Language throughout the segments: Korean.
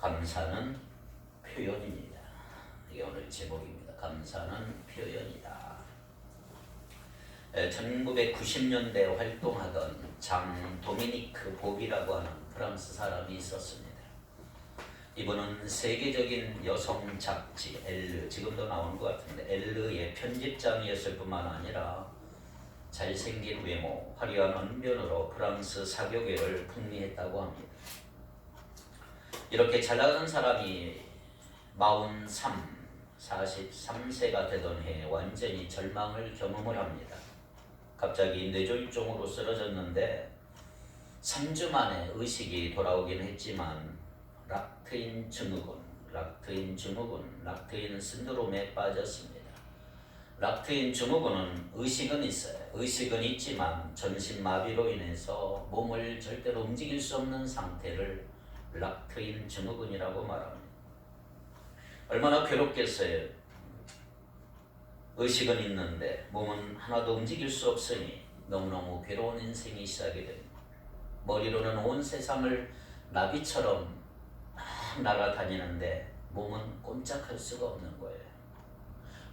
감사는 표현입니다. 이게 오늘 제목입니다. 감사는 표현이다. 1990년대 활동하던 장 도미니크 보비라고 하는 프랑스 사람이 있었습니다. 이분은 세계적인 여성 잡지 엘르, 지금도 나오는 것 같은데 엘르의 편집장이었을 뿐만 아니라 잘생긴 외모, 화려한 언변으로 프랑스 사교계를 풍미했다고 합니다. 이렇게 잘나가는 사람이 43세가 되던 해에 완전히 절망을 경험을 합니다. 갑자기 뇌졸중으로 쓰러졌는데 3주 만에 의식이 돌아오긴 했지만 락트인 증후군, 락트인 신드롬에 빠졌습니다. 락트인 증후군은 의식은 있어요. 의식은 있지만 전신마비로 인해서 몸을 절대로 움직일 수 없는 상태를 락트인 증후군이라고 말합니다. 얼마나 괴롭겠어요. 의식은 있는데 몸은 하나도 움직일 수 없으니 너무너무 괴로운 인생이 시작이 됩니다. 머리로는 온 세상을 나비처럼 막 날아다니는데 몸은 꼼짝할 수가 없는 거예요.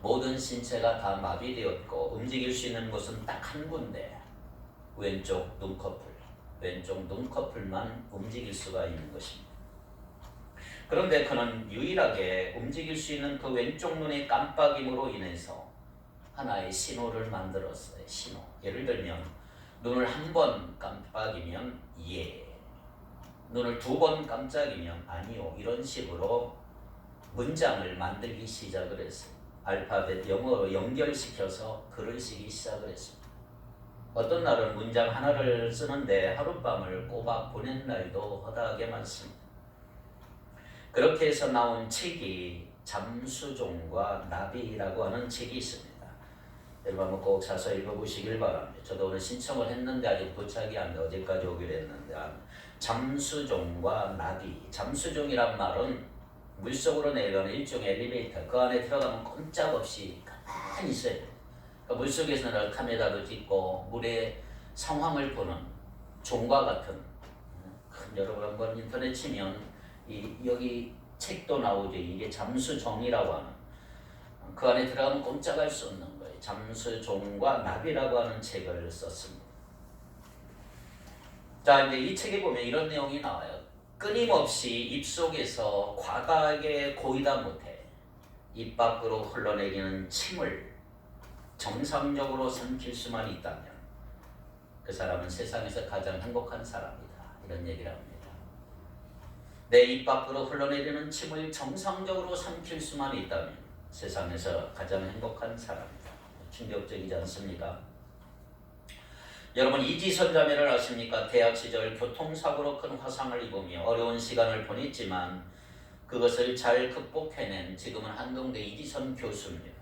모든 신체가 다 마비되었고 움직일 수 있는 곳은 딱 한 군데, 왼쪽 눈꺼풀만 움직일 수가 있는 것입니다. 그런데 그는 유일하게 움직일 수 있는 그 왼쪽 눈의 깜빡임으로 인해서 하나의 신호를 만들었어요. 신호. 예를 들면 눈을 한 번 깜빡이면 예, 눈을 2번 깜짝이면 아니요, 이런 식으로 문장을 만들기 시작을 했어요. 알파벳 영어로 연결시켜서 글을 쓰기 시작을 했습니다. 어떤 날은 문장 하나를 쓰는데 하룻밤을 꼬박 보낸 날도 허다하게 많습니다. 그렇게 해서 나온 책이 잠수종과 나비라고 하는 책이 있습니다. 여러분 한번 꼭 사서 읽어보시길 바랍니다. 저도 오늘 신청을 했는데 아직 도착이 안 돼. 어제까지 오기로 했는데 잠수종과 나비. 잠수종이란 말은 물속으로 내려가는 일종의 엘리베이터. 그 안에 들어가면 꼼짝없이 가만히 있어야 돼요. 그러니까 물속에서는 카메라도 찍고 물의 상황을 보는 종과 같은, 여러분 한번 인터넷 치면 여기 책도 나오죠. 이게 잠수종이라고 하는, 그 안에 들어가면 꼼짝할 수 없는 거예요. 잠수종과 나비라고 하는 책을 썼습니다. 자, 이제 이 책에 보면 이런 내용이 나와요. 끊임없이 입속에서 과다하게 고이다 못해 입 밖으로 흘러내리는 침을 정상적으로 삼킬 수만 있다면 그 사람은 세상에서 가장 행복한 사람이다. 이런 얘기를 합니다. 내 입 밖으로 흘러내리는 침을 정상적으로 삼킬 수만 있다면 세상에서 가장 행복한 사람이다. 충격적이지 않습니까? 여러분 이지선 자매를 아십니까? 대학 시절 교통사고로 큰 화상을 입으며 어려운 시간을 보냈지만 그것을 잘 극복해낸 지금은 한동대 이지선 교수입니다.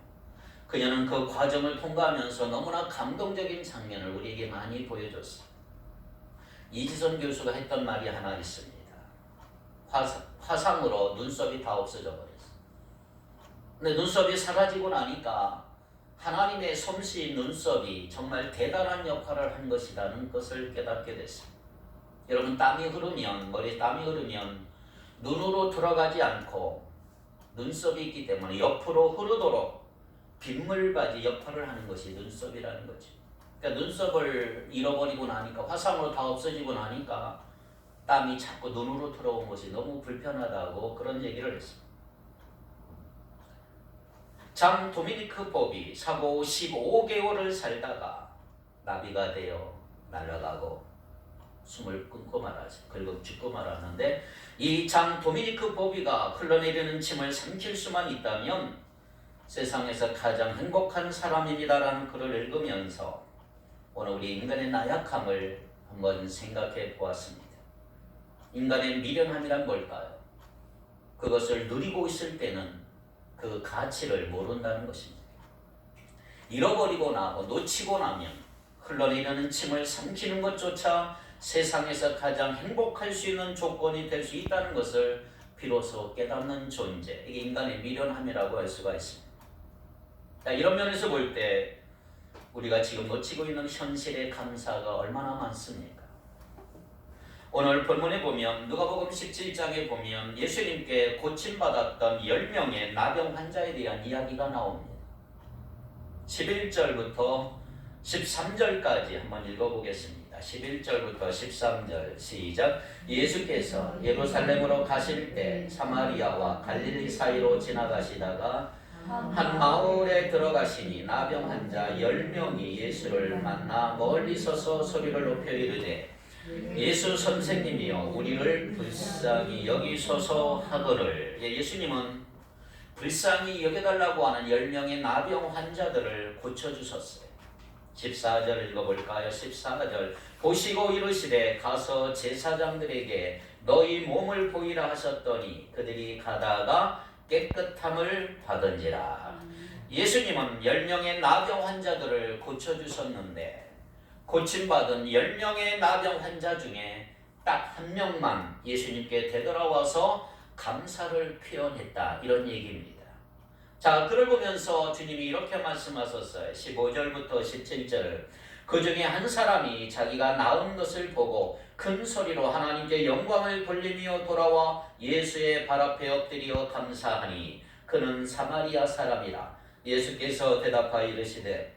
그녀는 그 과정을 통과하면서 너무나 감동적인 장면을 우리에게 많이 보여줬습니다. 이지선 교수가 했던 말이 하나 있습니다. 화상으로 눈썹이 다 없어져 버렸어요. 근데 눈썹이 사라지고 나니까 하나님의 솜씨 눈썹이 정말 대단한 역할을 한 것이라는 것을 깨닫게 됐습니다. 여러분 머리에 땀이 흐르면 눈으로 들어가지 않고 눈썹이 있기 때문에 옆으로 흐르도록 빗물바지 역할을 하는 것이 눈썹이라는 거죠. 그러니까 눈썹을 잃어버리고 나니까, 화상으로 다 없어지고 나니까 땀이 자꾸 눈으로 들어온 것이 너무 불편하다고 그런 얘기를 했습니다. 장 도미니크 보비 사고 15개월을 살다가 나비가 되어 날아가고 숨을 끊고 말았어요. 그리고 죽고 말았는데 이 장 도미니크 보비가 흘러내리는 침을 삼킬 수만 있다면 세상에서 가장 행복한 사람입니다라는 글을 읽으면서 오늘 우리 인간의 나약함을 한번 생각해 보았습니다. 인간의 미련함이란 뭘까요? 그것을 누리고 있을 때는 그 가치를 모른다는 것입니다. 잃어버리고 나고 놓치고 나면 흘러내리는 침을 삼키는 것조차 세상에서 가장 행복할 수 있는 조건이 될 수 있다는 것을 비로소 깨닫는 존재, 이게 인간의 미련함이라고 할 수가 있습니다. 이런 면에서 볼 때 우리가 지금 놓치고 있는 현실의 감사가 얼마나 많습니까? 오늘 본문에 보면 누가복음 17장에 보면 예수님께 고침받았던 10명의 나병 환자에 대한 이야기가 나옵니다. 11절부터 13절까지 한번 읽어보겠습니다. 11절부터 13절 시작. 예수께서 예루살렘으로 가실 때 사마리아와 갈릴리 사이로 지나가시다가 한 마을에 들어가시니 나병 환자 10명이 예수를 만나 멀리 서서 소리를 높여 이르되 예수 선생님이여 우리를 불쌍히 여기소서 하거늘. 예수님은 불쌍히 여겨달라고 하는 10명의 나병 환자들을 고쳐주셨어요. 14절 읽어볼까요? 14절 보시고 이르시되 가서 제사장들에게 너희 몸을 보이라 하셨더니 그들이 가다가 깨끗함을 받은지라. 예수님은 10명의 나병 환자들을 고쳐주셨는데 고침받은 10명의 나병 환자 중에 딱 한 명만 예수님께 되돌아와서 감사를 표현했다, 이런 얘기입니다. 자, 그걸 보면서 주님이 이렇게 말씀하셨어요. 15절부터 17절 그 중에 한 사람이 자기가 나은 것을 보고 큰 소리로 하나님께 영광을 돌리며 돌아와 예수의 발 앞에 엎드려 감사하니 그는 사마리아 사람이라. 예수께서 대답하여 이르시되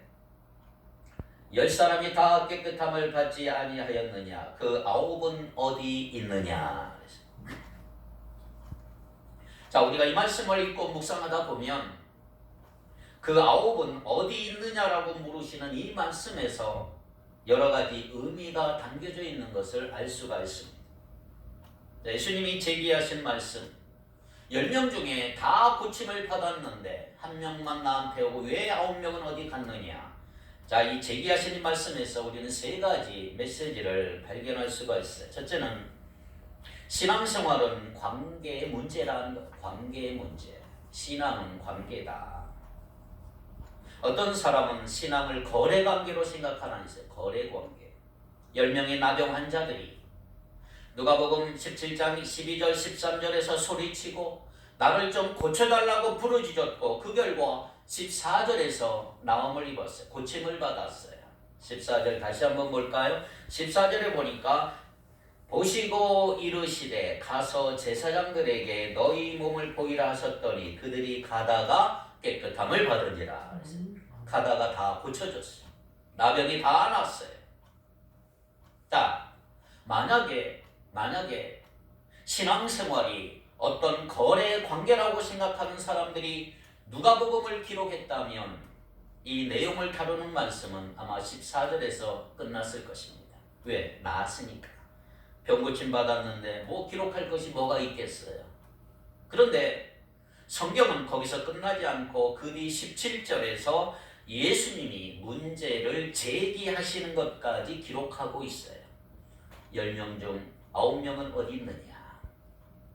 10사람이 다 깨끗함을 받지 아니하였느냐? 그 9은 어디 있느냐? 자, 우리가 이 말씀을 읽고 묵상하다 보면 그 9은 어디 있느냐라고 물으시는 이 말씀에서 여러 가지 의미가 담겨져 있는 것을 알 수가 있습니다. 예수님이 제기하신 말씀, 10명 중에 다 고침을 받았는데 한 명만 나한테 오고 왜 9명은 어디 갔느냐? 자, 이 제기하신 이 말씀에서 우리는 세 가지 메시지를 발견할 수가 있어요. 첫째는 신앙생활은 관계의 문제라는 것. 관계의 문제. 신앙은 관계다. 어떤 사람은 신앙을 거래관계로 생각하는 있어요. 거래관계. 10명의 나병 환자들이 누가복음 17장 12절 13절에서 소리치고 나를 좀 고쳐달라고 부르짖었고 그 결과 14절에서 나음을 입었어요. 고침을 받았어요. 14절 다시 한번 볼까요? 14절에 보니까 보시고 이르시되 가서 제사장들에게 너희 몸을 보이라 하셨더니 그들이 가다가 깨끗함을 받으니라. 가다가 다 고쳐졌어요. 나병이 다 났어요. 자, 만약에 신앙생활이 어떤 거래 관계라고 생각하는 사람들이 누가복음을 기록했다면 이 내용을 다루는 말씀은 아마 14절에서 끝났을 것입니다. 왜? 나았으니까. 병 고침 받았는데 뭐 기록할 것이 뭐가 있겠어요. 그런데 성경은 거기서 끝나지 않고 그 뒤 17절에서 예수님이 문제를 제기하시는 것까지 기록하고 있어요. 10명 중 9명은 어디 있느냐?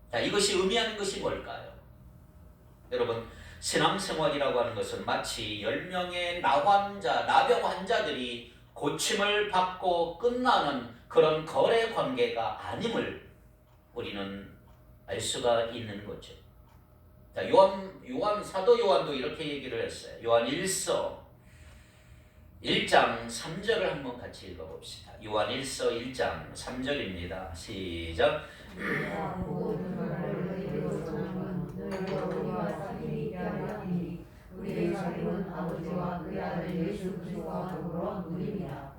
자, 이것이 의미하는 것이 뭘까요? 여러분, 신앙생활이라고 하는 것은 마치 10명의 나병 환자들이 고침을 받고 끝나는 그런 거래 관계가 아님을 우리는 알 수가 있는 거죠. 자, 사도 요한도 이렇게 얘기를 했어요. 요한 1서 1장 3절을 한번 같이 읽어봅시다. 요한 1서 1장 3절입니다. 시작. 우리의 사귐은 아버지와 그의 아들 예수 그리스도와 더불어 누림이라.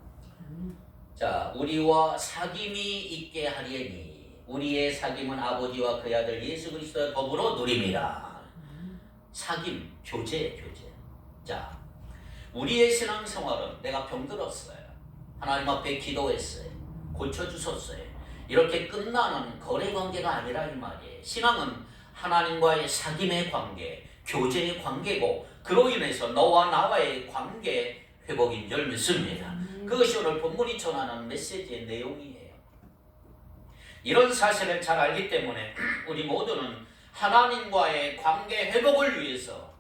자, 우리와 사귐이 있게 하려니 우리의 사귐은 아버지와 그의 아들 예수 그리스도와 더불어 누림이라. 사귐, 교제. 자, 우리의 신앙생활은 내가 병들었어요. 하나님 앞에 기도했어요. 고쳐주셨어요. 이렇게 끝나는 거래관계가 아니라 이 말이에요. 신앙은 하나님과의 사귐의 관계, 교제의 관계고 그로 인해서 너와 나와의 관계 회복인 줄 믿습니다. 그것이 오늘 본문이 전하는 메시지의 내용이에요. 이런 사실을 잘 알기 때문에 우리 모두는 하나님과의 관계 회복을 위해서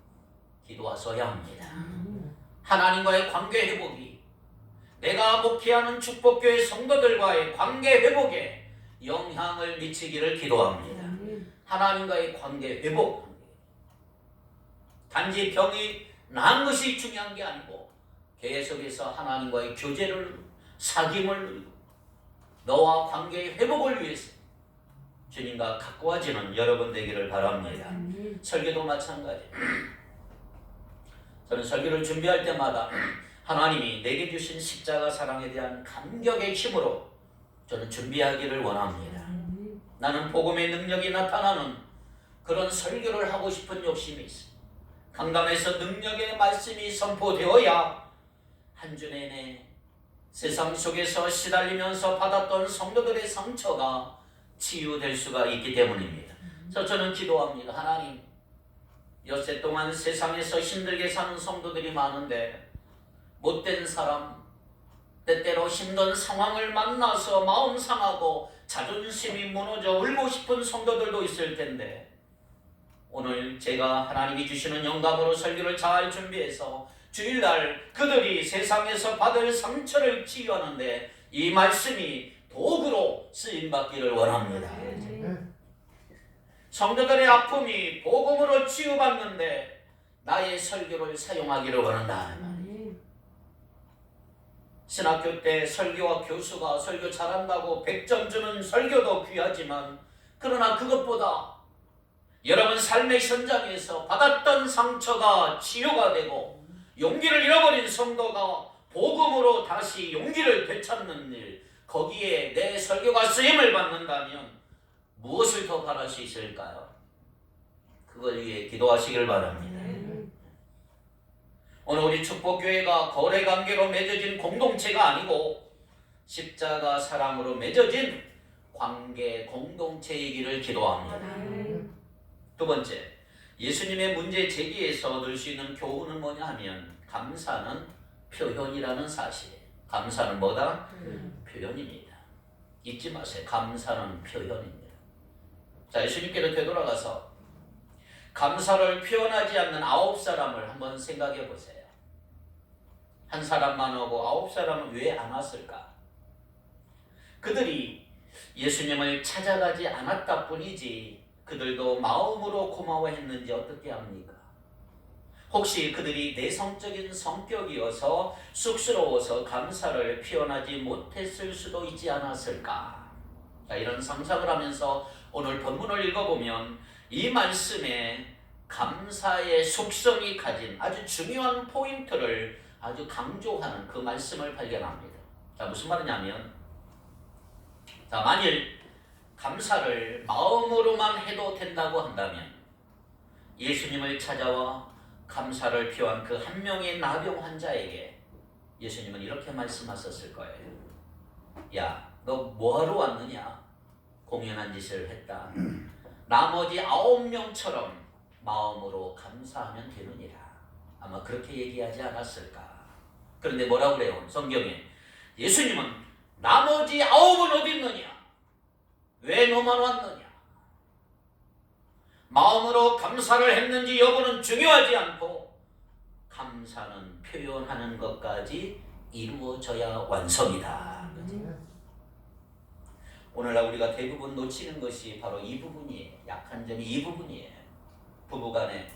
기도하셔야 합니다. 하나님과의 관계 회복이 내가 목회하는 축복교회 성도들과의 관계 회복에 영향을 미치기를 기도합니다. 하나님과의 관계 회복. 단지 병이 나은 것이 중요한 게 아니고 계속해서 하나님과의 교제를 사귐을 누리고 너와 관계의 회복을 위해서 주님과 가까워지는 여러분 되기를 바랍니다. 설교도 마찬가지. 저는 설교를 준비할 때마다 하나님이 내게 주신 십자가 사랑에 대한 감격의 힘으로 저는 준비하기를 원합니다. 나는 복음의 능력이 나타나는 그런 설교를 하고 싶은 욕심이 있습니다. 강단에서 능력의 말씀이 선포되어야 한 주 내내 세상 속에서 시달리면서 받았던 성도들의 상처가 치유될 수가 있기 때문입니다. 그래서 저는 기도합니다. 하나님, 엿새 동안 세상에서 힘들게 사는 성도들이 많은데 못된 사람, 때때로 힘든 상황을 만나서 마음 상하고 자존심이 무너져 울고 싶은 성도들도 있을 텐데 오늘 제가 하나님이 주시는 영감으로 설교를 잘 준비해서 주일날 그들이 세상에서 받을 상처를 치유하는데 이 말씀이 도구로 쓰임받기를 원합니다. 성도들의 아픔이 복음으로 치유받는데 나의 설교를 사용하기를 원한다. 신학교 때 설교와 교수가 설교 잘한다고 100점 주는 설교도 귀하지만 그러나 그것보다 여러분 삶의 현장에서 받았던 상처가 치유가 되고 용기를 잃어버린 성도가 복음으로 다시 용기를 되찾는 일, 거기에 내 설교가 쓰임을 받는다면 무엇을 더 바랄 수 있을까요? 그걸 위해 기도하시길 바랍니다. 오늘 우리 축복교회가 거래관계로 맺어진 공동체가 아니고 십자가 사랑으로 맺어진 관계 공동체이기를 기도합니다. 두 번째, 예수님의 문제 제기에서 얻을 수 있는 교훈은 뭐냐 하면 감사는 표현이라는 사실. 감사는 뭐다? 표현입니다. 잊지 마세요. 감사는 표현입니다. 자, 예수님께로 되돌아가서 감사를 표현하지 않는 9사람을 한번 생각해 보세요. 한 사람만 오고 9사람은 왜 안 왔을까? 그들이 예수님을 찾아가지 않았다 뿐이지 그들도 마음으로 고마워했는지 어떻게 합니까? 혹시 그들이 내성적인 성격이어서 쑥스러워서 감사를 표현하지 못했을 수도 있지 않았을까? 자, 이런 상상을 하면서 오늘 본문을 읽어보면 이 말씀에 감사의 속성이 가진 아주 중요한 포인트를 아주 강조하는 그 말씀을 발견합니다. 자, 무슨 말이냐면, 자, 만일 감사를 마음으로만 해도 된다고 한다면 예수님을 찾아와 감사를 표한 그 한 명의 나병 환자에게 예수님은 이렇게 말씀하셨을 거예요. 야, 너 뭐하러 왔느냐? 공연한 짓을 했다. 나머지 9명처럼 마음으로 감사하면 되느니라. 아마 그렇게 얘기하지 않았을까. 그런데 뭐라고 그래요? 성경에 예수님은 나머지 9은 어디 있느냐? 왜 너만 왔느냐? 마음으로 감사를 했는지 여부는 중요하지 않고 감사는 표현하는 것까지 이루어져야 완성이다. 오늘날 우리가 대부분 놓치는 것이 바로 이 부분이에요. 약한 점이 이 부분이에요. 부부간에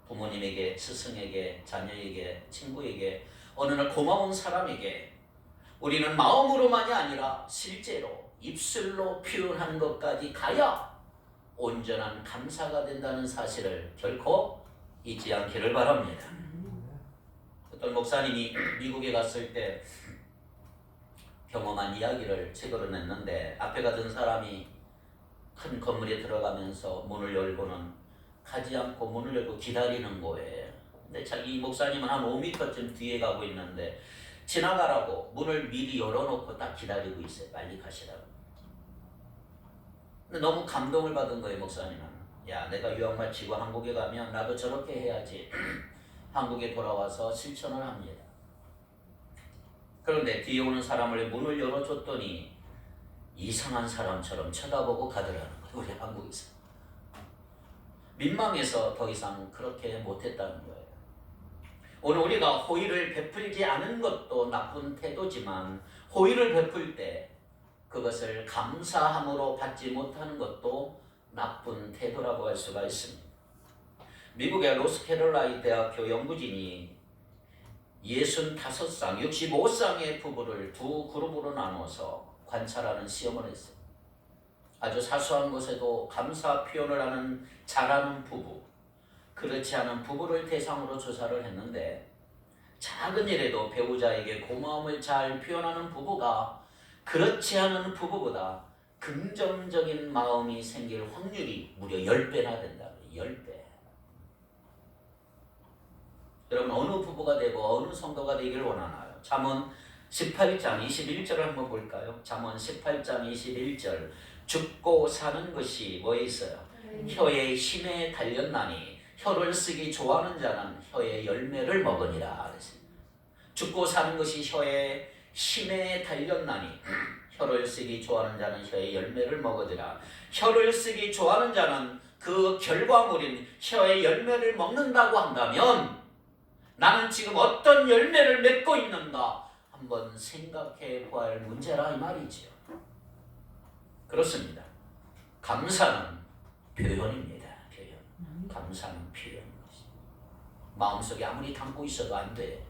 부모님에게, 스승에게, 자녀에게, 친구에게, 어느 날 고마운 사람에게 우리는 마음으로만이 아니라 실제로 입술로 표현하는 것까지 가야 온전한 감사가 된다는 사실을 결코 잊지 않기를 바랍니다. 어떤 목사님이 미국에 갔을 때 경험한 이야기를 책으로 냈는데 앞에 가던 사람이 큰 건물에 들어가면서 문을 열고는 가지 않고 문을 열고 기다리는 거예요. 근데 자기 목사님은 한 5m쯤 뒤에 가고 있는데 지나가라고 문을 미리 열어놓고 딱 기다리고 있어요. 빨리 가시라고. 근데 너무 감동을 받은 거예요. 목사님은. 야, 내가 유학 마치고 한국에 가면 나도 저렇게 해야지. 한국에 돌아와서 실천을 합니다. 그런데 뒤에 오는 사람을 문을 열어줬더니 이상한 사람처럼 쳐다보고 가더라는 거예요. 우리 한국에서. 민망해서 더 이상 그렇게 못했다는 거예요. 오늘 우리가 호의를 베풀지 않은 것도 나쁜 태도지만 호의를 베풀 때 그것을 감사함으로 받지 못하는 것도 나쁜 태도라고 할 수가 있습니다. 미국의 노스캐롤라이나 대학교 연구진이 65쌍, 65쌍의 부부를 두 그룹으로 나눠서 관찰하는 시험을 했어요. 아주 사소한 것에도 감사 표현을 하는 잘하는 부부, 그렇지 않은 부부를 대상으로 조사를 했는데 작은 일에도 배우자에게 고마움을 잘 표현하는 부부가 그렇지 않은 부부보다 긍정적인 마음이 생길 확률이 무려 10배나 된다고요. 10배. 여러분 어느 부부가 되고 어느 성도가 되기를 원하나요? 잠언 18장 21절을 한번 볼까요? 잠언 18장 21절 죽고 사는 것이 뭐에 있어요? 혀의 힘에 달렸나니 혀를 쓰기 좋아하는 자는 혀의 열매를 먹으니라. 죽고 사는 것이 혀의 힘에 달렸나니 혀를 쓰기 좋아하는 자는 혀의 열매를 먹으리라. 혀를 쓰기 좋아하는 자는 그 결과물인 혀의 열매를 먹는다고 한다면 나는 지금 어떤 열매를 맺고 있는가 한번 생각해 보아야 할 문제라 이 말이지요. 그렇습니다. 감사는 표현입니다. 표현. 감사는 표현입니다. 마음속에 아무리 담고 있어도 안 돼.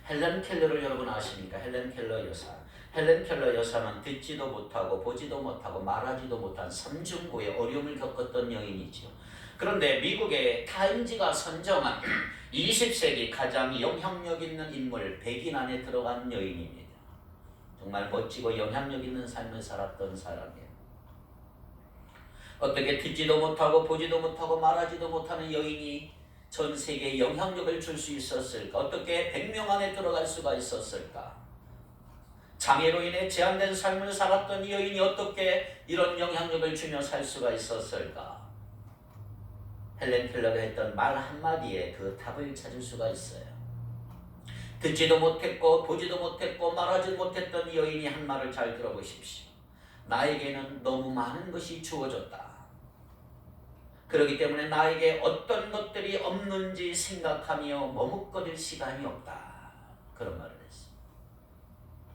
헬렌 켈러를 여러분 아십니까? 헬렌 켈러 여사. 헬렌 켈러 여사는 듣지도 못하고 보지도 못하고 말하지도 못한 삼중고의 어려움을 겪었던 여인이죠. 그런데 미국의 타임지가 선정한 20세기 가장 영향력 있는 인물 100인 안에 들어간 여인입니다. 정말 멋지고 영향력 있는 삶을 살았던 사람이에요. 어떻게 듣지도 못하고 보지도 못하고 말하지도 못하는 여인이 전 세계에 영향력을 줄 수 있었을까? 어떻게 100명 안에 들어갈 수가 있었을까? 장애로 인해 제한된 삶을 살았던 여인이 어떻게 이런 영향력을 주며 살 수가 있었을까? 헬렌 켈러가 했던 말 한마디에 그 답을 찾을 수가 있어요. 듣지도 못했고 보지도 못했고 말하지 못했던 여인이 한 말을 잘 들어보십시오. 나에게는 너무 많은 것이 주어졌다. 그렇기 때문에 나에게 어떤 것들이 없는지 생각하며 머뭇거릴 시간이 없다. 그런 말을 했어요.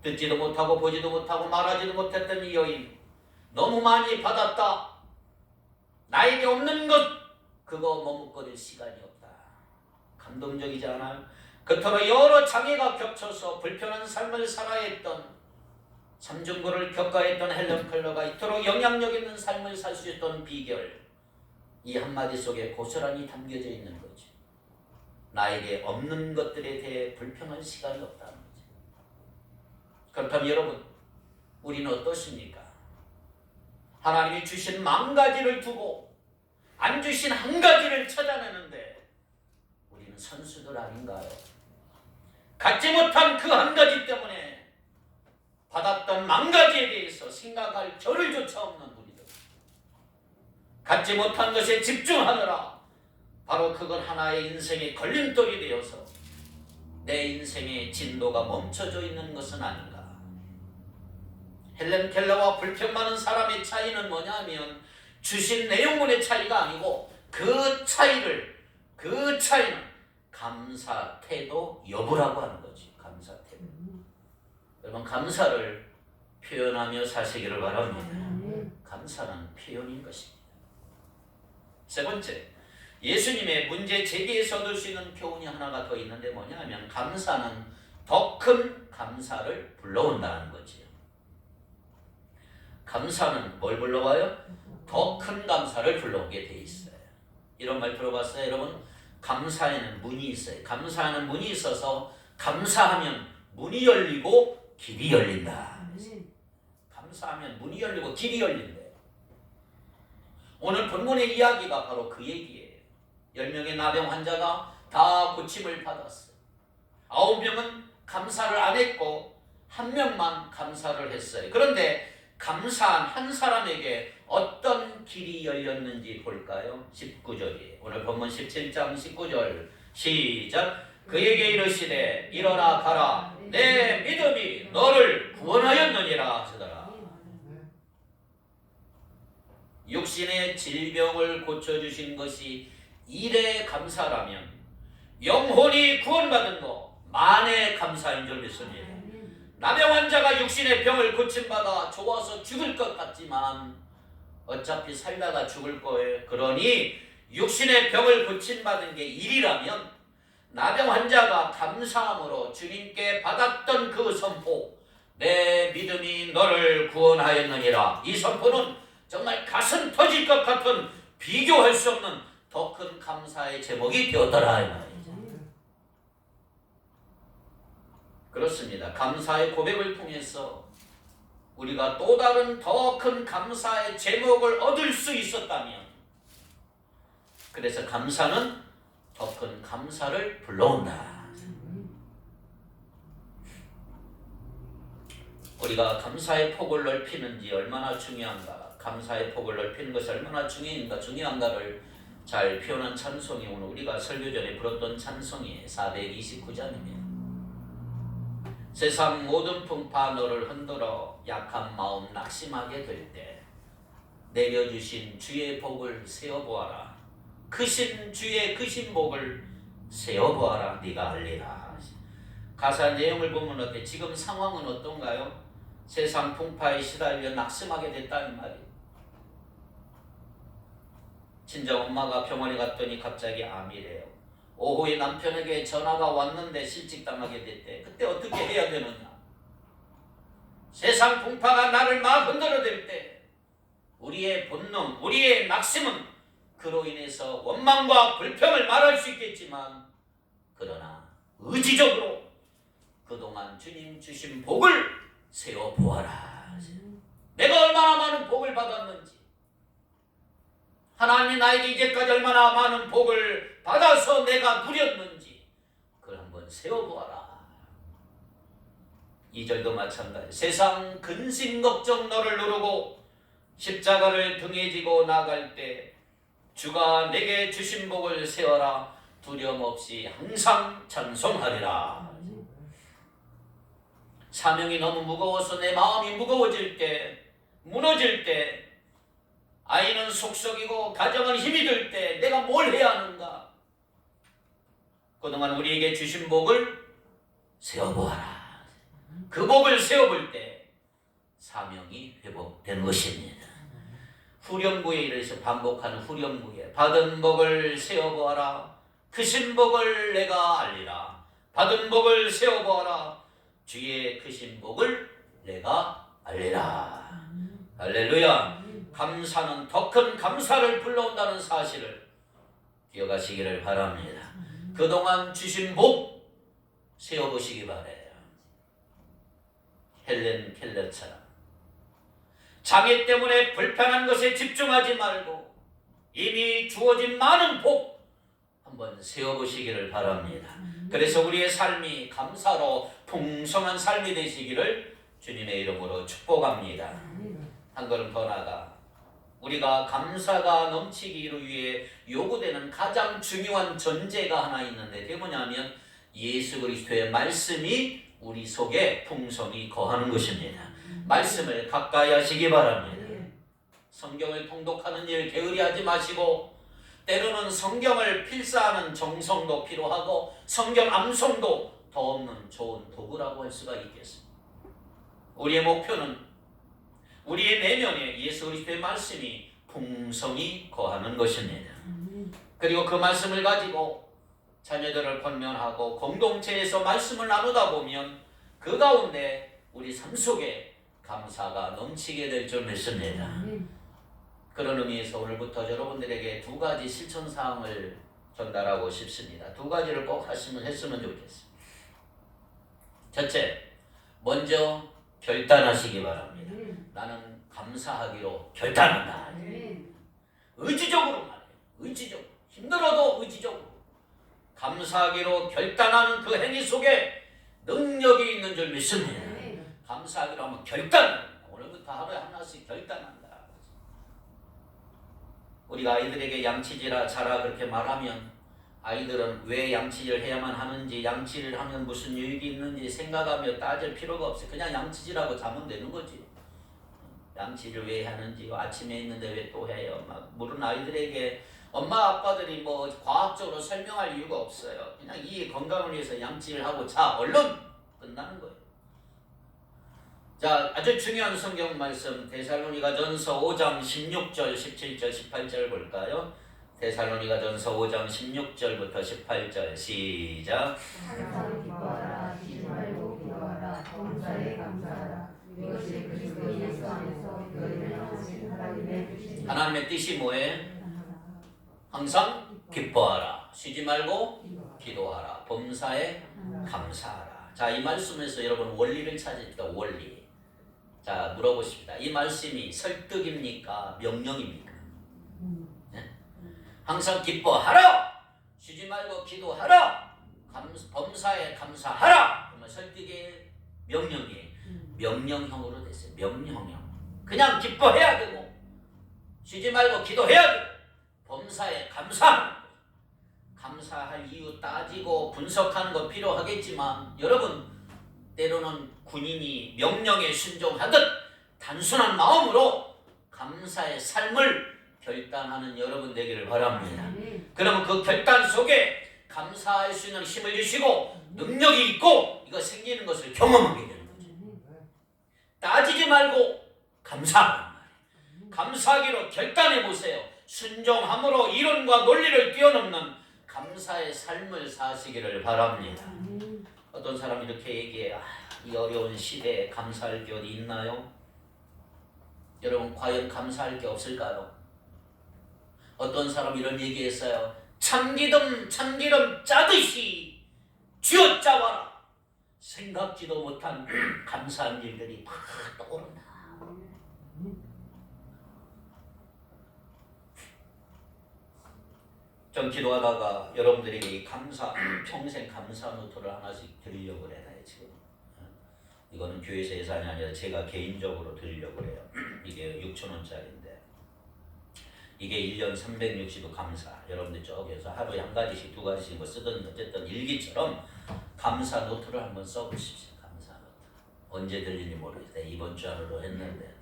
듣지도 못하고 보지도 못하고 말하지도 못했던 이 여인, 너무 많이 받았다. 나에게 없는 것, 그거 머뭇거릴 시간이 없다. 감동적이지 않아요? 그토록 여러 장애가 겹쳐서 불편한 삶을 살아야 했던, 삼중고를 겪어야 했던 헬렌 켈러가 이토록 영향력 있는 삶을 살 수 있던 비결, 이 한마디 속에 고스란히 담겨져 있는 거죠. 나에게 없는 것들에 대해 불평할 시간이 없다는 거죠. 그렇다면 여러분, 우리는 어떻습니까? 하나님이 주신 만 가지를 두고 안 주신 한 가지를 찾아내는데 우리는 선수들 아닌가요? 갖지 못한 그 한 가지 때문에 받았던 만 가지에 대해서 생각할 겨를조차 없는 우리들. 갖지 못한 것에 집중하느라 바로 그건 하나의 인생의 걸림돌이 되어서 내 인생의 진도가 멈춰져 있는 것은 아닌가. 헬렌 켈러와 불평 많은 사람의 차이는 뭐냐면 주신 내용물의 차이가 아니고 그 차이는 감사 태도 여부라고 하는 거지. 감사 태도. 여러분 감사를 표현하며 사시기를 바랍니다. 감사는 표현인 것입니다. 세 번째, 예수님의 문제 제기에서 얻을 수 있는 교훈이 하나가 더 있는데 뭐냐면 감사는 더 큰 감사를 불러온다는 거지요. 감사는 뭘 불러와요? 더 큰 감사를 불러오게 돼 있어요. 이런 말 들어봤어요? 여러분, 감사에는 문이 있어요. 감사하는 문이 있어서 감사하면 문이 열리고 길이 열린다. 감사하면 문이 열리고 길이 열린대. 오늘 본문의 이야기가 바로 그 얘기예요. 10명의 나병 환자가 다 고침을 받았어요. 9명은 감사를 안 했고 1명만 감사를 했어요. 그런데 감사한 한 사람에게 어떤 길이 열렸는지 볼까요? 19절이에요. 오늘 본문 17장 19절 시작. 그에게 이르시되 일어나 가라. 내 믿음이 너를 구원하였느니라 하시더라. 육신의 질병을 고쳐주신 것이 일의 감사라면 영혼이 구원받은 거 만의 감사인 줄 믿습니다. 나병 환자가 육신의 병을 고침받아 좋아서 죽을 것 같지만 어차피 살다가 죽을 거예요. 그러니 육신의 병을 고침받은 게 일이라면 나병 환자가 감사함으로 주님께 받았던 그 선포, 내 믿음이 너를 구원하였느니라. 이 선포는 정말 가슴 터질 것 같은 비교할 수 없는 더 큰 감사의 제목이 되었더라 이 말이죠. 그렇습니다. 감사의 고백을 통해서 우리가 또 다른 더 큰 감사의 제목을 얻을 수 있었다면, 그래서 감사는 더 큰 감사를 불러온다. 우리가 감사의 폭을 넓히는지 얼마나 중요한가, 감사의 폭을 넓히는 것이 얼마나 중요한가를 잘 표현한 찬송이 오늘 우리가 설교 전에 불렀던 찬송이 429장입니다. 세상 모든 풍파 너를 흔들어 약한 마음 낙심하게 될 때 내려주신 주의 복을 세어보아라. 크신 주의 크신 복을 세어보아라. 네가 알리라. 가사 내용을 보면 어때? 지금 상황은 어떤가요? 세상 풍파에 시달려 낙심하게 됐다는 말이에요. 친정 엄마가 병원에 갔더니 갑자기 암이래요. 오후에 남편에게 전화가 왔는데 실직당하게 됐대. 그때 어떻게 해야 되느냐? 세상 풍파가 나를 막 흔들어댈 때 우리의 본능, 우리의 낙심은 그로 인해서 원망과 불평을 말할 수 있겠지만, 그러나 의지적으로 그동안 주님 주신 복을 세워보아라. 내가 얼마나 많은 복을 받았는지, 하나님이 나에게 이제까지 얼마나 많은 복을 받아서 내가 누렸는지 그걸 한번 세워보아라. 2절도 마찬가지. 세상 근심 걱정 너를 누르고 십자가를 등에 지고 나갈 때 주가 내게 주신 복을 세워라. 두려움 없이 항상 찬송하리라. 사명이 너무 무거워서 내 마음이 무거워질 때, 무너질 때, 아이는 속썩이고 가정은 힘이 들 때 내가 뭘 해야 하는가? 그동안 우리에게 주신 복을 세워보아라. 그 복을 세워볼 때 사명이 회복되는 것입니다. 후렴구에 이래서 반복하는 후렴구에 받은 복을 세워보아라. 크신 복을 내가 알리라. 받은 복을 세워보아라. 주의 크신 복을 내가 알리라. 할렐루야. 감사는 더 큰 감사를 불러온다는 사실을 기억하시기를 바랍니다. 그동안 주신 복 세워보시기 바래요. 헬렌 켈러처럼 장애 때문에 불편한 것에 집중하지 말고 이미 주어진 많은 복 한번 세워보시기를 바랍니다. 그래서 우리의 삶이 감사로 풍성한 삶이 되시기를 주님의 이름으로 축복합니다. 한 걸음 더 나아가 우리가 감사가 넘치기를 위해 요구되는 가장 중요한 전제가 하나 있는데, 그게 뭐냐면 예수 그리스도의 말씀이 우리 속에 풍성히 거하는 것입니다. 말씀을 가까이 하시기 바랍니다. 성경을 통독하는 일 게으리하지 마시고, 때로는 성경을 필사하는 정성도 필요하고 성경 암송도 더 없는 좋은 도구라고 할 수가 있겠습니다. 우리의 목표는 우리의 내면에 예수 그리스도의 말씀이 풍성히 거하는 것입니다. 그리고 그 말씀을 가지고 자녀들을 권면하고 공동체에서 말씀을 나누다 보면 그 가운데 우리 삶 속에 감사가 넘치게 될 줄 믿습니다. 그런 의미에서 오늘부터 여러분들에게 두 가지 실천사항을 전달하고 싶습니다. 두 가지를 꼭 했으면 좋겠습니다. 첫째, 먼저 결단하시기 바랍니다. 나는 감사하기로 결단한다. 의지적으로 말해요. 의지적으로. 힘들어도 의지적으로. 감사하기로 결단하는 그 행위 속에 능력이 있는 줄 믿습니다. 감사하기로 하면 결단합니다. 오늘부터 하루에 하나씩 결단한다. 우리가 아이들에게 양치질하라 그렇게 말하면 아이들은 왜 양치질을 해야만 하는지, 양치를 하면 무슨 유익이 있는지 생각하며 따질 필요가 없어요. 그냥 양치질하고 자면 되는 거지. 양치를 왜 하는지, 아침에 했는데 왜 또 해요? 막 물은 아이들에게 엄마 아빠들이 뭐 과학적으로 설명할 이유가 없어요. 그냥 이 건강을 위해서 양치를 하고 자, 얼른 끝나는 거예요. 자, 아주 중요한 성경 말씀 데살로니가전서 5장 16절, 17절, 18절 볼까요? 데살로니가전서 5장 16절부터 18절 시작. 항상 기뻐하라, 쉬지 말고 기도하라, 범사에 감사하라. 하나님의 뜻이 뭐예요? 항상 기뻐하라. 쉬지 말고 기도하라. 범사에 감사하라. 자, 이 말씀에서 여러분 원리를 찾으니까 원리. 자, 물어보십니다. 이 말씀이 설득입니까? 명령입니까? 네? 항상 기뻐하라. 쉬지 말고 기도하라. 범사에 감사하라. 그러면 설득의 명령이 명령형으로 됐어요. 명령형. 그냥 기뻐해야 되고 쉬지 말고 기도해야 되고 범사에 감사하는 거예요. 감사할 이유 따지고 분석하는 거 필요하겠지만 여러분 때로는 군인이 명령에 순종하듯 단순한 마음으로 감사의 삶을 결단하는 여러분 되기를 바랍니다. 그러면 그 결단 속에 감사할 수 있는 힘을 주시고 능력이 있고 이거 생기는 것을 경험하게 되는 거죠. 따지지 말고 감사하는 말이에요. 감사하기로 결단해 보세요. 순종함으로 이론과 논리를 뛰어넘는 감사의 삶을 사시기를 바랍니다. 어떤 사람이 이렇게 얘기해요. 이 어려운 시대에 감사할 게 어디 있나요? 여러분 과연 감사할 게 없을까요? 어떤 사람이 이런 얘기했어요. 참기름 짜듯이 쥐어짜와라. 생각지도 못한 감사한 일들이 막 떠오른다. 전 기도하다가 여러분들에게 이 평생 감사 노트를 하나씩 드리려고 그래요. 지금 이거는 교회에서 예산이 아니라 제가 개인적으로 드리려고 그래요. 이게 6,000원짜리인데 이게 1년 360일 감사. 여러분들 쪽에서 하루에 한 가지씩 두 가지씩 뭐 쓰든 어쨌든 일기처럼 감사 노트를 한번 써보십시오. 감사 노트. 언제 들리는지 모르겠어요. 이번 주 안으로 했는데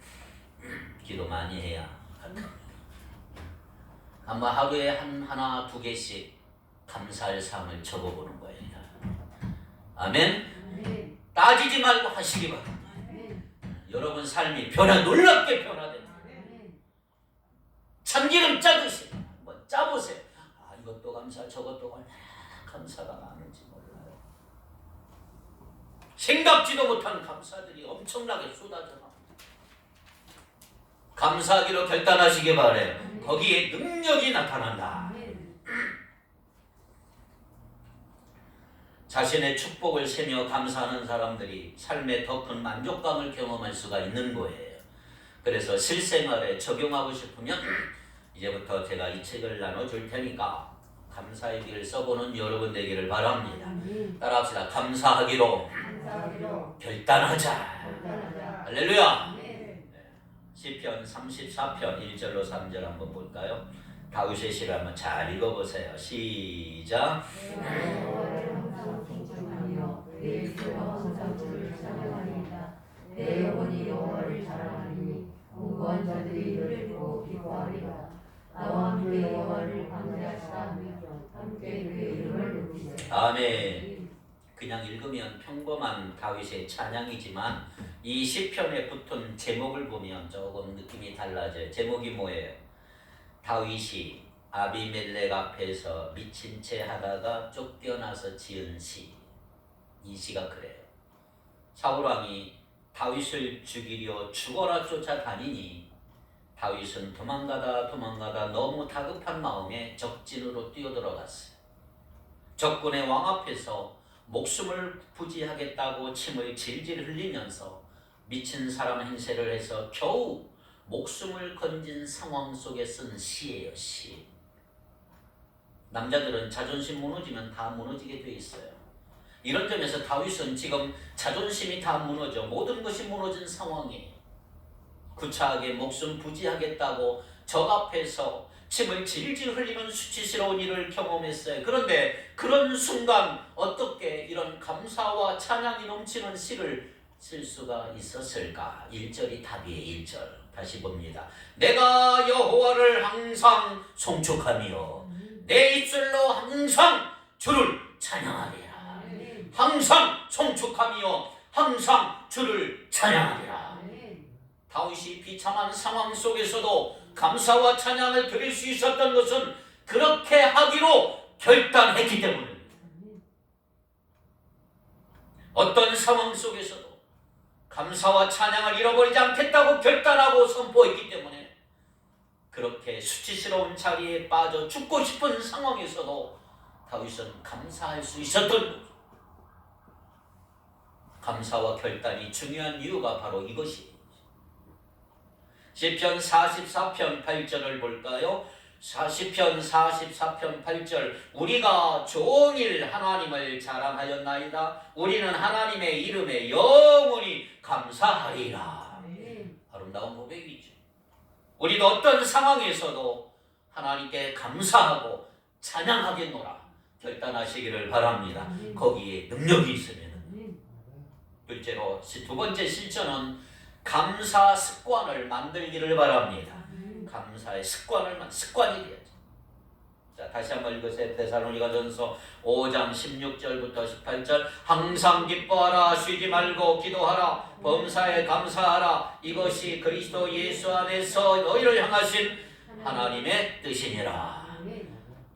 기도 많이 해야 아마 하루에 하나 두 개씩 감사할 사항을 적어보는 거예요. 아멘. 따지지 말고 하시기 바랍니다. 여러분 삶이 놀랍게 변화됩니다. 참기름 짜듯이 한번 짜보세요. 이것도 감사 저것도 감사가 많은지 몰라요. 생각지도 못한 감사들이 엄청나게 쏟아져. 감사하기로 결단하시기 바래요. 거기에 능력이 나타난다. 자신의 축복을 세며 감사하는 사람들이 삶에 더 큰 만족감을 경험할 수가 있는 거예요. 그래서 실생활에 적용하고 싶으면 이제부터 제가 이 책을 나눠줄 테니까 감사의 길을 써보는 여러분 되기를 바랍니다. 따라합시다. 감사하기로 결단하자. 할렐루야. 시편 34편 1절로 3절 한번 볼까요? 다윗의 시를 한번 잘 읽어보세요. 시작. 내 영혼이 여호와를 사랑하니 무고한 자들이 이를 듣고 기뻐하리라. 나와 함께 여호와를 경배하시라. 함께 그의 이름을 높이세. 아멘. 그냥 읽으면 평범한 다윗의 찬양이지만 이 시편에 붙은 제목을 보면 조금 느낌이 달라져요. 제목이 뭐예요? 다윗이 아비멜렉 앞에서 미친 채 하다가 쫓겨나서 지은 시. 이 시가 그래요. 사울왕이 다윗을 죽이려 죽어라 쫓아다니니 다윗은 도망가다 너무 다급한 마음에 적진으로 뛰어들어갔어요. 적군의 왕 앞에서 목숨을 부지하겠다고 침을 질질 흘리면서 미친 사람 행세를 해서 겨우 목숨을 건진 상황 속에 쓴 시예요. 시. 남자들은 자존심 무너지면 다 무너지게 돼 있어요. 이런 점에서 다윗은 지금 자존심이 다 무너져 모든 것이 무너진 상황이에요. 구차하게 목숨 부지하겠다고 적 앞에서 침을 질질 흘리는 수치스러운 일을 경험했어요. 그런데 그런 순간 어떻게 이런 감사와 찬양이 넘치는 시를 쓸 수가 있었을까? 1절이 답이에요. 1절 다시 봅니다. 내가 여호와를 항상 송축하며 내 입술로 항상 주를 찬양하리라. 항상 송축하며 항상 주를 찬양하리라. 다윗이 비참한 상황 속에서도 감사와 찬양을 드릴 수 있었던 것은 그렇게 하기로 결단했기 때문입니다. 어떤 상황 속에서도 감사와 찬양을 잃어버리지 않겠다고 결단하고 선포했기 때문에 그렇게 수치스러운 자리에 빠져 죽고 싶은 상황에서도 다윗은 감사할 수 있었던 거죠. 감사와 결단이 중요한 이유가 바로 이것이에요. 시편 44편 8절을 볼까요? 시편 44편 8절 우리가 종일 하나님을 자랑하였나이다. 우리는 하나님의 이름에 영원히 감사하리라. 아름다운 고백이죠. 우리도 어떤 상황에서도 하나님께 감사하고 찬양하겠노라 결단하시기를 바랍니다. 거기에 능력이 있으면. 둘째로 두 번째 실천은 감사 습관을 만들기를 바랍니다. 감사의 습관이 돼야죠. 자, 다시 한번 읽으세요. 데살로니가전서 5장 16절부터 18절 항상 기뻐하라 쉬지 말고 기도하라 범사에 감사하라 이것이 그리스도 예수 안에서 너희를 향하신 하나님의 뜻이니라.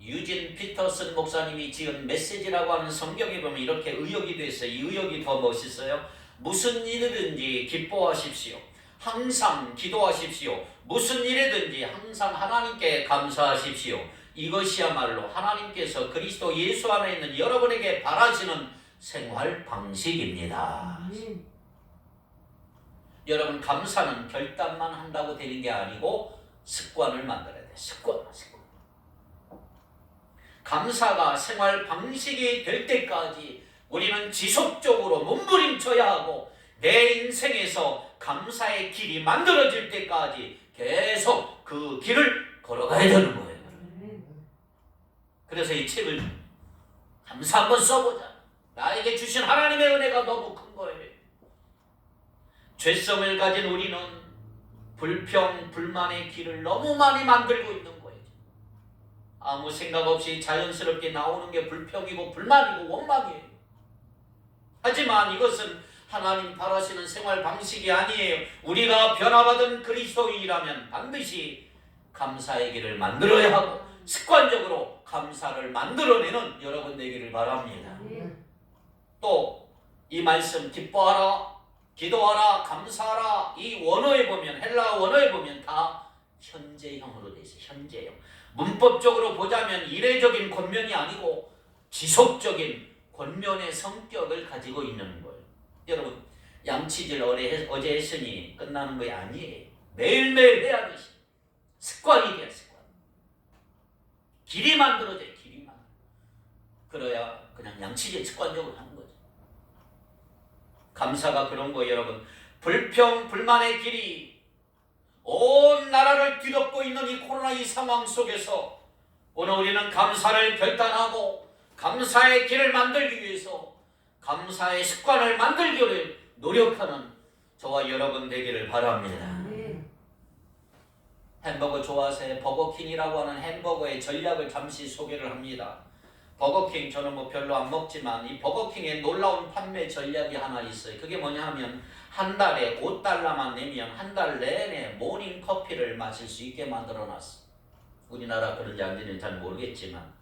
유진 피터슨 목사님이 지은 메시지라고 하는 성경에 보면 이렇게 의역이 돼 있어요. 이 의역이 더 멋있어요. 무슨 일이든지 기뻐하십시오. 항상 기도하십시오. 무슨 일이든지 항상 하나님께 감사하십시오. 이것이야말로 하나님께서 그리스도 예수 안에 있는 여러분에게 바라시는 생활 방식입니다. 여러분, 감사는 결단만 한다고 되는 게 아니고 습관을 만들어야 돼. 습관. 감사가 생활 방식이 될 때까지 우리는 지속적으로 몸부림쳐야 하고 내 인생에서 감사의 길이 만들어질 때까지 계속 그 길을 걸어가야 되는 거예요. 그래서 이 책을 감사 한번 써보자. 나에게 주신 하나님의 은혜가 너무 큰 거예요. 죄성을 가진 우리는 불평, 불만의 길을 너무 많이 만들고 있는 거예요. 아무 생각 없이 자연스럽게 나오는 게 불평이고 불만이고 원망이에요. 하지만 이것은 하나님 바라시는 생활 방식이 아니에요. 우리가 변화받은 그리스도인이라면 반드시 감사의 길을 만들어야 하고 습관적으로 감사를 만들어내는 여러분 되기를 바랍니다. 또 이 말씀 기뻐하라, 기도하라, 감사하라 이 원어에 보면 헬라어 원어에 보면 다 현재형으로 되어 있어요. 현재형. 문법적으로 보자면 이례적인 권면이 아니고 지속적인 권면의 성격을 가지고 있는 거예요. 여러분, 양치질 어제 했으니 끝나는 거 아니에요. 매일매일 해야 되시. 습관이 돼야 습관. 길이 만들어져요. 길이만. 그래야 그냥 양치질 습관적으로 하는 거죠. 감사가 그런 거예요, 여러분. 불평, 불만의 길이 온 나라를 뒤덮고 있는 이 코로나 이 상황 속에서 오늘 우리는 감사를 결단하고 감사의 길을 만들기 위해서 감사의 습관을 만들기 위해 노력하는 저와 여러분 되기를 바랍니다. 햄버거 좋아하세요? 버거킹이라고 하는 햄버거의 전략을 잠시 소개를 합니다. 버거킹 저는 별로 안 먹지만 이 버거킹의 놀라운 판매 전략이 하나 있어요. 그게 뭐냐 하면 한 달에 $5만 내면 한 달 내내 모닝 커피를 마실 수 있게 만들어 놨어. 우리나라 그런지 아닌지는 잘 모르겠지만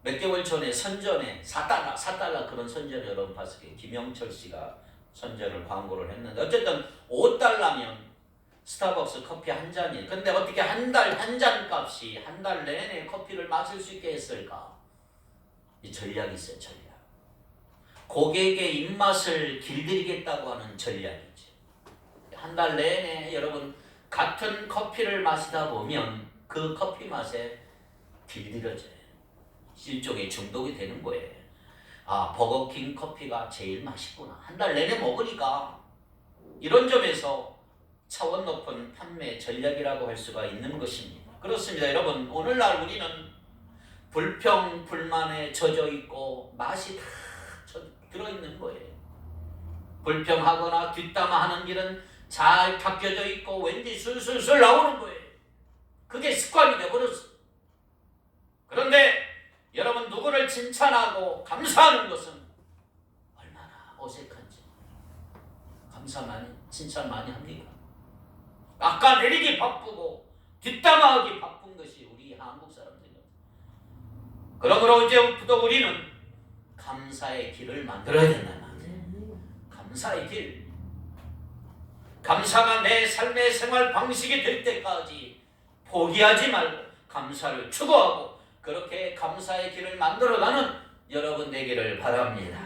몇 개월 전에 선전에 $4 그런 선전을 여러분 봤을 거예요. 김영철 씨가 선전을 광고를 했는데 어쨌든 $5면 스타벅스 커피 한 잔이에요. 근데 어떻게 한 달 한 잔 값이 한 달 내내 커피를 마실 수 있게 했을까? 이 전략이 있어요. 전략. 고객의 입맛을 길들이겠다고 하는 전략이죠. 한 달 내내 여러분 같은 커피를 마시다 보면 그 커피 맛에 길들여져요. 일종의 중독이 되는 거예요. 아, 버거킹 커피가 제일 맛있구나. 한 달 내내 먹으니까 이런 점에서 차원 높은 판매 전략이라고 할 수가 있는 것입니다. 그렇습니다. 여러분, 오늘날 우리는 불평, 불만에 젖어 있고 맛이 다 들어있는 거예요. 불평하거나 뒷담화하는 일은 잘 닦여져 있고 왠지 술술술 나오는 거예요. 그게 습관이 되어버렸어. 그런데 여러분, 누구를 칭찬하고 감사하는 것은 얼마나 어색한지. 칭찬 많이 합니까? 깎아내리기 바쁘고 뒷담화하기 바쁜 것이 우리 한국 사람들입니다. 그러므로 이제부터 우리는 감사의 길을 만들어야 된단 말이에요. 감사의 길. 감사가 내 삶의 생활 방식이 될 때까지 포기하지 말고 감사를 추구하고 그렇게 감사의 길을 만들어가는 여러분 되기를 바랍니다.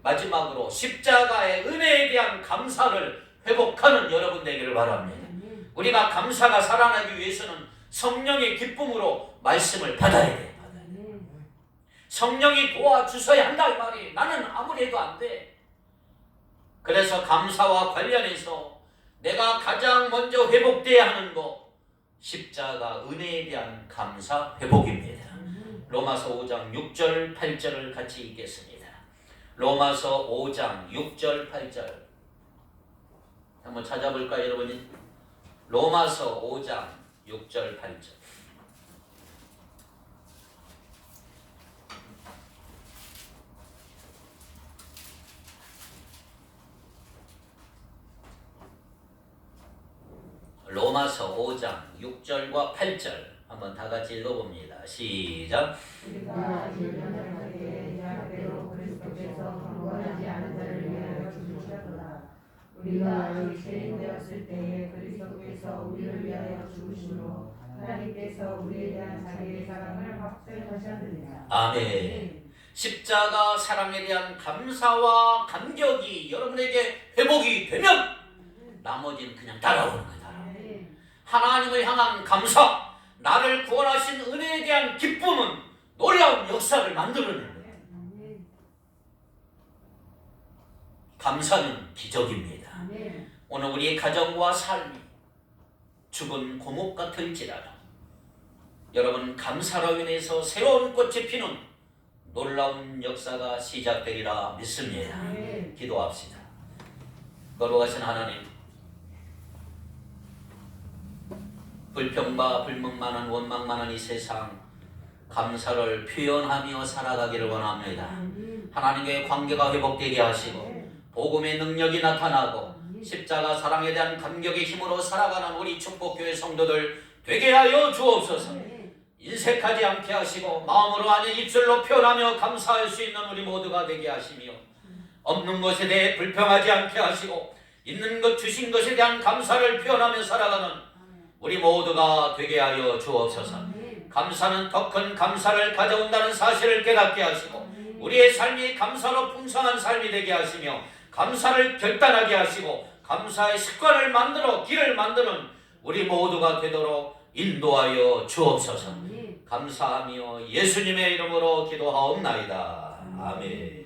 마지막으로 십자가의 은혜에 대한 감사를 회복하는 여러분 되기를 바랍니다. 우리가 감사가 살아나기 위해서는 성령의 기쁨으로 말씀을 받아야 돼. 성령이 도와주셔야 한다 이 말이. 나는 아무리 해도 안 돼. 그래서 감사와 관련해서 내가 가장 먼저 회복돼야 하는 거 십자가 은혜에 대한 감사 회복입니다. 로마서 5장 6절 8절을 같이 읽겠습니다. 로마서 5장 6절 8절 한번 찾아볼까요 여러분이? 로마서 5장 6절 8절 로마서 5장 6절과 8절 한번 다 같이 읽어봅니다. 시작. 우리가 예전에 약대로 그리스도께서 강권하지 않은 자를 위하여 죽으셨도다. 우리가 아직 죄인 되었을 때에 그리스도께서 우리를 위하여 죽으심으로 하나님께서 우리에 대한 자기의 사랑을 확증하셨느니라. 아멘. 십자가 사랑에 대한 감사와 감격이 여러분에게 회복이 되면 나머지는 그냥 따라오는 거다. 하나님을 향한 감사, 나를 구원하신 은혜에 대한 기쁨은 놀라운 역사를 만들어내는 거예요. 감사는 기적입니다. 오늘 우리의 가정과 삶이 죽은 고목 같을지라도 여러분 감사로 인해서 새로운 꽃이 피는 놀라운 역사가 시작되리라 믿습니다. 기도합시다. 거룩하신 하나님, 불평과 불만 많은 원망 많은 이 세상 감사를 표현하며 살아가기를 원합니다. 하나님과의 관계가 회복되게 하시고 복음의 능력이 나타나고 십자가 사랑에 대한 감격의 힘으로 살아가는 우리 축복교회 성도들 되게 하여 주옵소서. 인색하지 않게 하시고 마음으로 아닌 입술로 표현하며 감사할 수 있는 우리 모두가 되게 하시며 없는 것에 대해 불평하지 않게 하시고 있는 것 주신 것에 대한 감사를 표현하며 살아가는 우리 모두가 되게 하여 주옵소서. 감사는 더 큰 감사를 가져온다는 사실을 깨닫게 하시고 우리의 삶이 감사로 풍성한 삶이 되게 하시며 감사를 결단하게 하시고 감사의 습관을 만들어 길을 만드는 우리 모두가 되도록 인도하여 주옵소서. 감사하며 예수님의 이름으로 기도하옵나이다. 아멘.